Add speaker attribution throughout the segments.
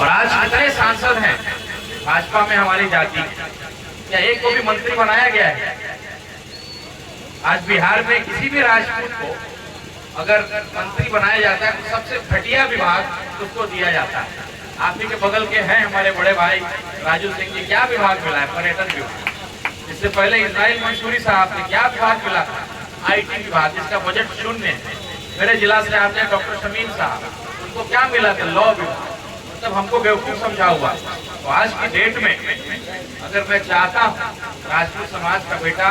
Speaker 1: और आज कितने सांसद हैं भाजपा में हमारी जाति, क्या एक को भी मंत्री बनाया गया है? आज बिहार में किसी भी राजपूत को अगर मंत्री बनाया जाता है तो सबसे घटिया विभाग उसको दिया जाता है। आप ही के बगल के हैं हमारे बड़े भाई राजू सिंह जी, क्या विभाग मिला है? पर्यटन विभाग। इससे पहले इस्माइल मंसूरी साहब ने क्या विभाग मिला था? IT विभाग, जिसका बजट शून्य है। मेरे जिला से आते हैं डॉक्टर शमीम साहब, उनको क्या मिला था? लॉ विभाग। मतलब हमको बेवकूफ समझा हुआ। तो आज की डेट में अगर मैं चाहता हूँ, राजपूत समाज का बेटा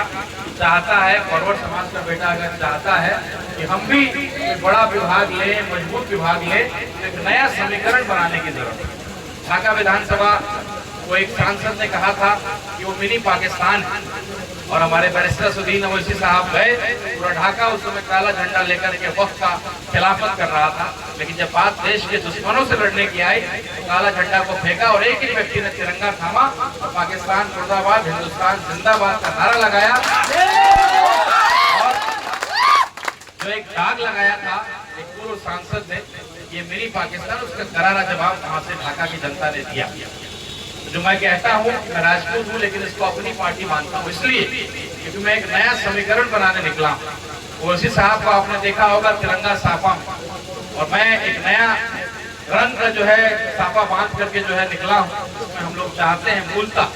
Speaker 1: चाहता है, फॉरवर्ड समाज का बेटा अगर चाहता है कि हम भी एक बड़ा विभाग ले, मजबूत विभाग ले, एक नया समीकरण बनाने की जरूरत है। ढाका विधानसभा को एक सांसद ने कहा था कि वो मिनी पाकिस्तान है, और हमारे बैरिस्टर असदुद्दीन ओवैसी साहब गए, पूरा ढाका उस समय काला झंडा लेकर के वक्त का खिलाफत कर रहा था। लेकिन जब बात देश के दुश्मनों से लड़ने की आई तो काला झंडा को फेंका और एक ही व्यक्ति ने तिरंगा थामा और पाकिस्तान मुर्दाबाद, हिंदुस्तान जिंदाबाद का नारा लगाया। और जो एक दाग लगाया था एक पूर्व सांसद ने, ये मेरी पाकिस्तान, उसका करारा जवाब वहां से ढाका की जनता ने दिया। जो मैं कहता हूँ मैं राजपूत हूँ, लेकिन इसको अपनी पार्टी मानता हूँ, इसलिए क्योंकि मैं एक नया समीकरण बनाने निकला हूँ। ओवैसी साहब को आपने देखा होगा तिरंगा साफा, और मैं एक नया रंग का जो है साफा बांध करके जो है निकला हूँ। उसमें हम लोग चाहते हैं मूलतः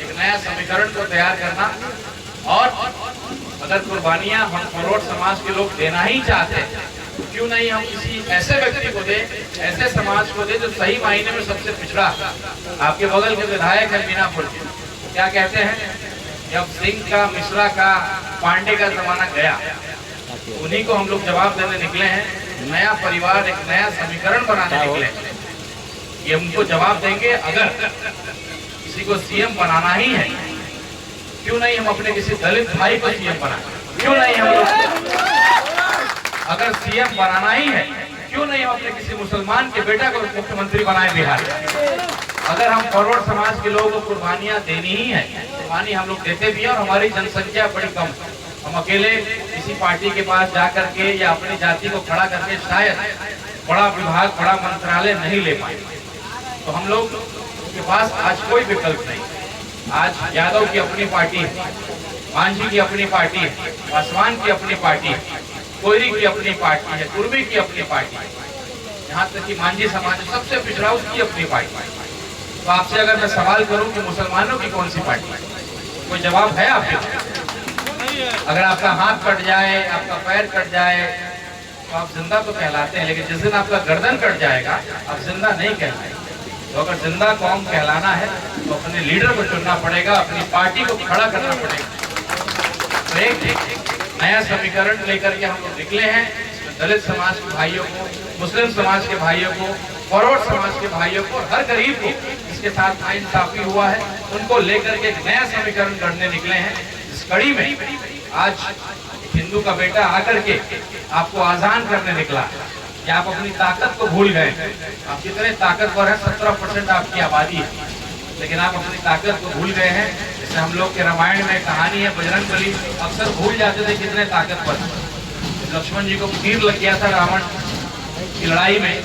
Speaker 1: एक नया समीकरण को तैयार करना, और अगर कुर्बानियां हम फॉरवर्ड समाज के लोग देना ही चाहते हैं, क्यों नहीं हम किसी ऐसे व्यक्ति को दे, ऐसे समाज को दे जो सही मायने में सबसे पिछड़ा। आपके बगल के विधायक है मीनापुर के, क्या कहते हैं, जब सिंह का, मिश्रा का, पांडे का जमाना गया, उन्हीं को हम लोग जवाब देने निकले हैं। नया परिवार, एक नया समीकरण बनाने निकले हैं। ये उनको जवाब देंगे। अगर किसी को CM बनाना ही है, क्यों नहीं हम अपने किसी दलित भाई को CM बनाएं? क्यों नहीं हम लोग, अगर CM बनाना ही है, क्यों नहीं हम अपने किसी मुसलमान के बेटा को मुख्यमंत्री बनाए बिहार? अगर हम फॉरवर्ड समाज के लोगों को कुर्बानियां देनी ही है, कुर्बानी हम लोग देते भी हैं, और हमारी जनसंख्या बड़ी कम, हम अकेले किसी पार्टी के पास जा करके या अपनी जाति को खड़ा करके शायद बड़ा विभाग, बड़ा मंत्रालय नहीं ले पाए। तो हम लोग के पास आज कोई विकल्प नहीं। आज यादव की अपनी पार्टी है, मांझी की अपनी पार्टी है, पासवान की अपनी पार्टी है, कोयरी की अपनी पार्टी है, कुर्मी की अपनी पार्टी है, यहाँ तक कि मांझी समाज सबसे पिछड़ा, उसकी अपनी पार्टी है। तो आपसे अगर मैं सवाल करूं कि मुसलमानों की कौन सी पार्टी है, कोई जवाब है आपके? अगर आपका हाथ कट जाए, आपका पैर कट जाए तो आप जिंदा तो कहलाते हैं, लेकिन जिस दिन आपका गर्दन कट जाएगा आप जिंदा नहीं कहलाएंगे। तो अगर जिंदा कौम कहलाना है तो अपने लीडर को चुनना पड़ेगा, अपनी पार्टी को खड़ा करना पड़ेगा। तो एक नया समीकरण लेकर के हम लोग निकले हैं। दलित समाज के भाइयों को, मुस्लिम समाज के भाइयों को, फॉरवर्ड समाज के भाइयों को, हर गरीब को जिसके साथ नाइंसाफी हुआ है, उनको लेकर के एक नया समीकरण करने निकले हैं। इस कड़ी में आज हिंदू का बेटा आकर के आपको आजान करने निकला कि आप अपनी ताकत को भूल गए। आप कितने ताकतवर हैं, 17% आपकी आबादी है, लेकिन आप अपनी ताकत को भूल गए हैं। जैसे हम लोग के रामायण में कहानी है, बजरंगबली अक्सर भूल जाते थे कितने ताकतवर हैं। लक्ष्मण जी को तीर लग गया था रावण की लड़ाई में,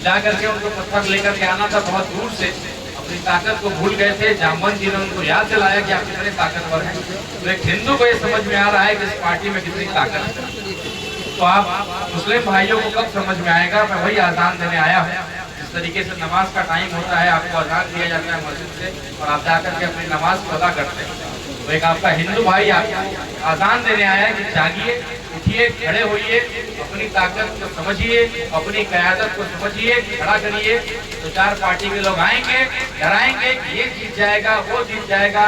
Speaker 1: जाकर के उनको पत्थर लेकर के आना था बहुत दूर से, अपनी ताकत को भूल गए थे। जामवंत जी ने उनको याद दिलाया कि आप कितने ताकतवर हैं। तो एक हिंदू को ये समझ में आ रहा है कि इस पार्टी में कितनी ताकत है। तो आप मुस्लिम भाइयों को कब समझ में आएगा? मैं वही आजान देने आया हूँ। जिस तरीके से नमाज का टाइम होता है, आपको आजान दिया जाता है मस्जिद से, और आप जाकर के अपनी नमाज को अदा करते हैं। तो एक आपका हिंदू भाई आपको आजान देने आया है कि जागिए, उठिए, खड़े होइए, अपनी ताकत को समझिए, अपनी क़यादत को समझिए, खड़ा करिए। तो चार पार्टी के लोग आएंगे, डराएंगे कि ये जीत जाएगा, वो जीत जाएगा।